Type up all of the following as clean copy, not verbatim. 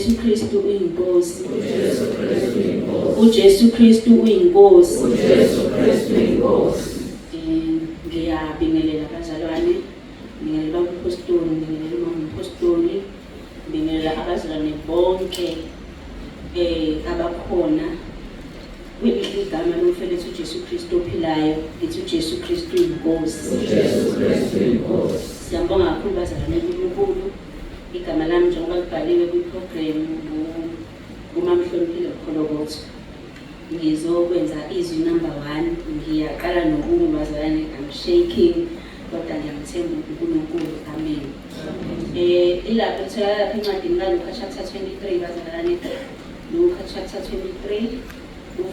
uJesu Kristu uyinkosi. uJesu Kristu uyinkosi. Ngiyabingelela abazalwane, ngibingelela umpostoli, ngibingelela umpostoli, ngibingelela abazalwane bonke abakhona kwelihle igama lomfelethi uJesu Kristu ophilayo. Lithi uJesu Kristu uyinkosi. Siyambonga kakhulu bazalwane uNkulunkulu. Igama lami njengoba libhaliwe kwiprogram uMamhloniphile Kholokotho. Ngizokwenza izwi number 1. Ngiyaqala nokungu bazalwane, I'm shaking, kodwa ngiyamthemba uNkulunkulu. Amen. Ilapho litholakala lapha encwadini kaLuka chapter 23 bazalwane. Luka chapter 23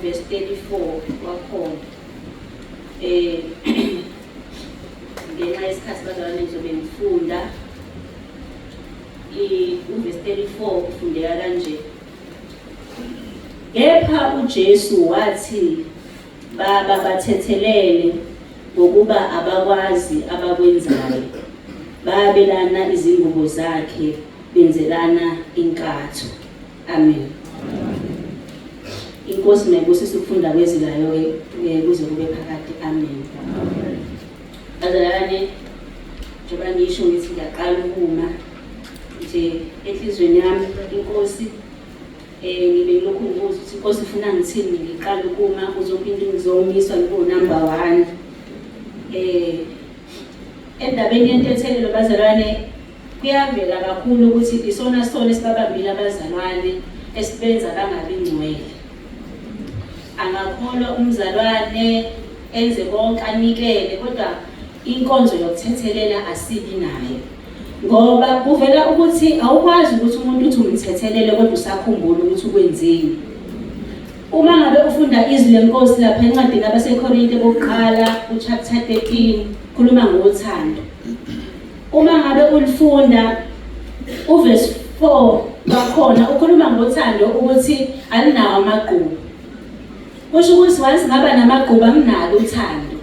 verse 34 wakhona. Ngenxa yesikhathi bazalwane ngizobe ngifunda verse 34 ufundeka kanje. Kepha uJesu wathi, Baba bathethelele ngokuba abakwazi abakwenzayo. Babelana izingubo zakhe, benzelana inkatho. Amen. Inkosi mayibusise ukufunda kwezilayo kuze kube phakade. Amen. Bazalwane, njengoba ngisho ngithi ngiyaqala ukuma nje enhlizweni yami inkosi, ngibe lokhu ngibuza ukuthi inkosi ifuna ngithini ngiqala ukuma uzophinda ngizomiswa ngibe number 1. Endabeni yentethelelo bazalwane, kuyavela kakhulu ukuthi isona esibabambile abazalwane esibenza bangabi ngcwele. Angakholwa umzalwane enze konke anikele, kodwa inkonzo yokuthethelela asibi nayo. Ngoba kuvela ukuthi awukwazi ukuthi umuntu uthi umthethelele kodwa usakhumbula ukuthi ukwenzeni. Uma ngabe ufunda izwi lenkosi lapha encwadini yabaseKorinte bokuqala chapter 13 khuluma ngothando. Uma ngabe ulifunda verse 4 bakhona ukhuluma ngothando ukuthi alinawo amagqubu. Kusho ukuthi wazi ngaba namagqubu anginalo uthando.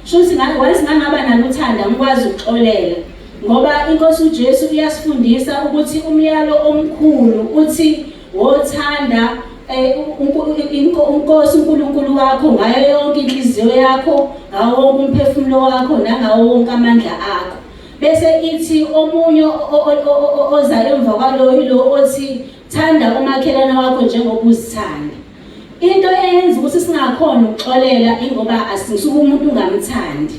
Shuthi wazi ngaba nalo uthando angikwazi ukuxolela. Ngoba inkosi uJesu iyasifundisa ukuthi umyalo omkhulu uthi wothanda inkosi uNkulunkulu wakho ngayo yonke inhliziyo yakho, ngawo wonke umphefumulo wakho, nangawo wonke amandla akho. Bese ithi omunye oza emva kwalo yilo othi thanda umakhelwane wakho njengoba uzithanda. Into eyenza ukuthi singakhona ukuxolela ingoba asisuke umuntu ungamthandi.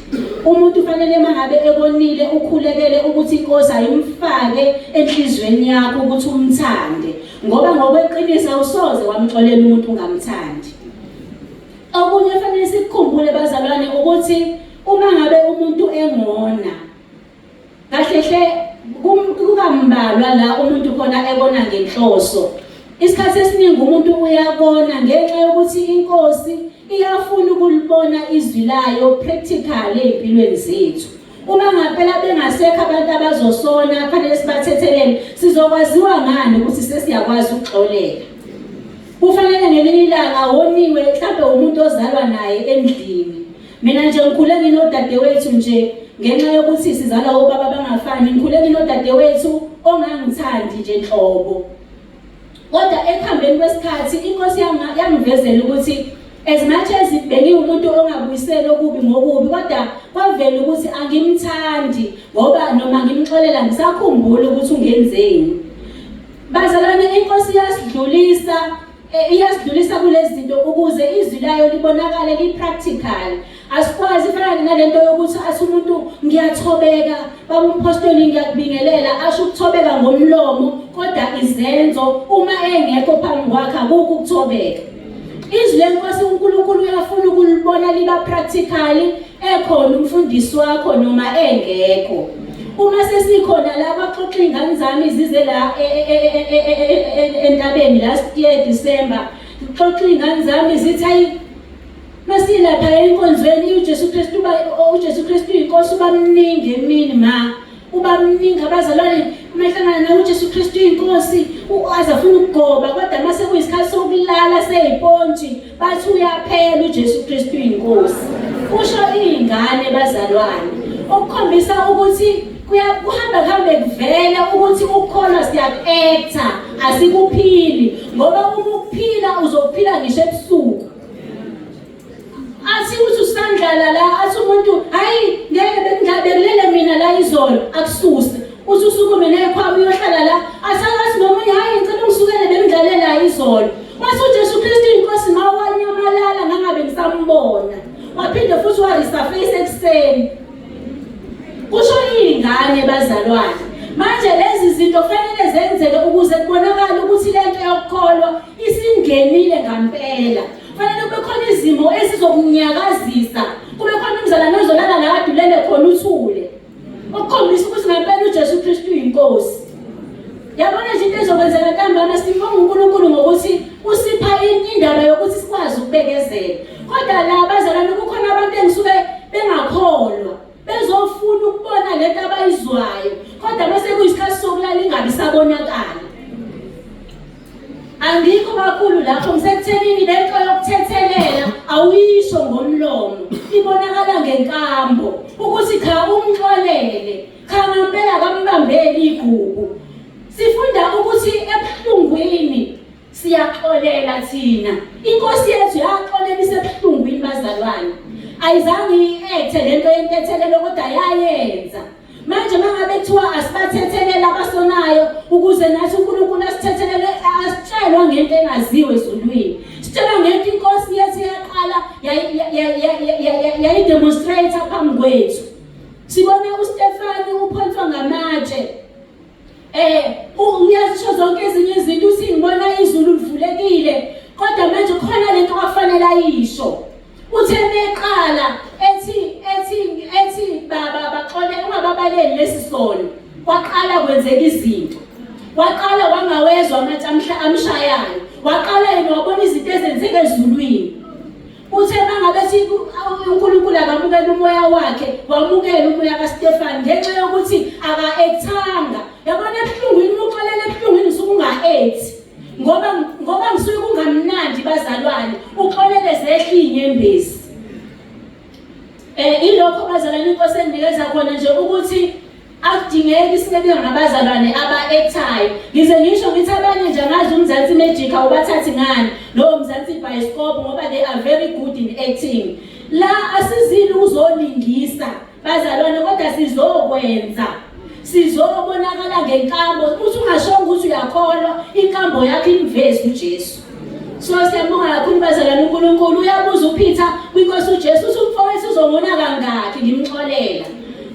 Umuntu ufanele mangabe ebonile ukhulekele ukuthi inkosi ayimfake enhlizweni yakho ukuthi umthande, ngoba ngokweqiniso awusoze wamxolela umuntu ungamthandi. Okunye fanele sikukhumbule bazalwane ukuthi uma ngabe umuntu engona kahlehle kukambalwa la umuntu khona ebona ngenhloso. Isikhathi esiningi umuntu uyabona ngenxa yokuthi inkosi iyafuna ukulibona izwi layo practically empilweni zethu. Uma ngaphela bengasekho abantu abazosona kufanele sibathethelele, sizokwaziwa ngani ukuthi sesiyakwazi ukuxolela. Kufanele ngelinye ilanga woniwe mhlawumbe umuntu ozalwa naye endlini. Mina nje ngikhule nginodadewethu nje ngenxa yokuthi sizalwa obaba bangafani, ngikhule nginodadewethu ongangithandi nje nhlobo. Kodwa ekuhambeni kwesikhathi inkosi yangivezela ukuthi as much as bengiwumuntu ongabuyiseli okubi ngokubi, kodwa kwavela ukuthi angimthandi ngoba noma ngimxolela ngisakhumbula ukuthi ungenzeni. Bazalwane, inkosi iyasidlulisa kulezi zinto ukuze izwi layo libonakale lipractical. Asikwazi fana nalento yokuthi athi umuntu ngiyathobeka, baba umpostoli ngiyakubingelela, asho ukuthobeka ngomlomo kodwa izenzo uma engekho phambi kwakhe akukho ukuthobeka. Izwi lenkosi uNkulunkulu uyafuna ukulibona liba practically ekhona umfundisi wakho noma engekho. Uma sesikhona la baxoxa ingane zami zize la entabeni last year December, baxoxa ingane zami zithi hayi masilapha enkonzweni uJesu Kristu inkosi ubamningi emini ma ubamningi abazalwane mahlangana na uJesu Kristu inkosi azafuna ukugoba, kodwa mase kuyisikhathi sokulala seyipontshi bathi uyaphela uJesu Kristu inkosi. Kusho ingane bazalwane okukhombisa ukuthi kuhamba kuvela ukuthi ukukholwa siya-acta asikuphili ngoba uma ukuphila uzophila ngisho ebusuku. Athi uthi usandlala la athi umuntu hayi ngeke bekulele mina la izolo akususe uthi usukume nekhwama uyohlala la asakathi nomunye hayi ngicela ungisukele bemdlale la izolo. Mase uJesu Kristu inkosi mawanyamalala ngangabe ngisambona waphinde futhi waresurface ekuseni. Kusho ingane bazalwane manje lezi zinto kufanele zenzeke ukuze kubonakale ukuthi lento yokukholwa isingenile ngempela. Kufanele kube khona izimo ezizokunyakazisa, kube khona umzalwane ozolala la kade ulele khona uthule ukukhombisa ukuthi ngempela uJesu Kristu uyinkosi. Yabona nje into ezokwenzeka ntambama sibonga uNkulunkulu ngokuthi usipha indaba yokuthi sikwazi ukubekezela. Kodwa la bazalwane kukhona abantu engisuke bengakholwa bezofuna ukubona lento abayizwayo kodwa bese kuyisikhathi sokulala ingabe sabonakala. Angikho kakhulu lapho ngisekuthenini lento yokuthethelela awuyisho ngomlomo ibonakala ngenkambo ukuthi cha umxolele cha ngempela kambambeli igugu. Sifunda ukuthi ebuhlungwini siyaxolela thina. Inkosi yethu yaxolela isebuhlungwini bazalwane. Ayizange iethe lento yentethelelo kodwa yayenza. Manje mangabe kuthiwa asibathethelela abasonayo ukuze nathi uNkulunkulu asithethelele asitshelwa ngento engaziwe ezulwini. Sitshelwa ngento inkosi yethu yaqala yayidemonstrate phambi kwethu. Sibona uStefani uphonswa ngamatshe. Uyazisho zonke ezinye izinto uthi ngibona izulu livulekile kodwa manje khona lento kwafanele ayisho. Uthe beqala ethi baba baxole ungababaleli lesisono kwaqala kwenzeka izinto. Waqala wangawezwa amathi amshayayo. Waqala yena wabona izinto ezenzeka ezulwini. Uthe mangabe uNkulunkulu akamukela umoya wakhe wamukela umoya kaStefani ngenxa yokuthi aka-ethanga. Yabona ebuhlungwini uxolele ebuhlungwini usuke unga-ethi ngoba ngisuke kungamnandi bazalwane uxolele zehle inyembezi. Ilokho bazalwane inkosi endinikeza khona nje ukuthi akudingeki sibe ngabazalwane aba-ethayo. Ngize ngisho ngithi abanye nje ngazi uMzansi Magic awubathathi ngani lo Mzansi Bioscope ngoba they are very good in acting. La asizili uzolingisa bazalwane kodwa sizokwenza. Sizobonakala ngenkambo uthi ungashonga ukuthi uyakholwa inkambo yakhe imvezi uJesu. So siyabonga kakhulu bazalwane uNkulunkulu uyabuza uPeter kwinkosi uJesu uthi umfowethu uzongona kangaki ngimxolela.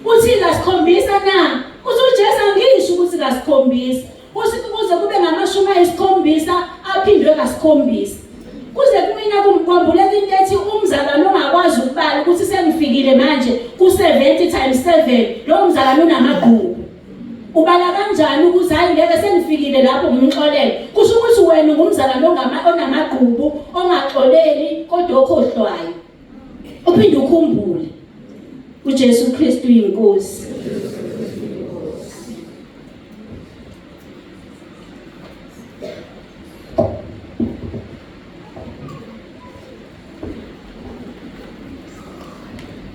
Uthi ngasikhombisa na? Uthi uJesu angisho ukuthi ngasikhombisa. Kuze kube ngama-70 aphindwe ngasikhombisa. Kuze kumina kumkhambuleka into ethi umzalwane ongakwazi ukubala ukuthi sengifikile manje ku-70 times 7 lo mzalwane unamagqubu. Ubala kanjani ukuthi hayi ngeke sengifikile lapho ngimxolele? Kusho ukuthi wena ungumzalwane onamagqubu ongaxoleli kodwa okhohlwayo. Uphinde ukhumbule uJesu Kristu uyinkosi.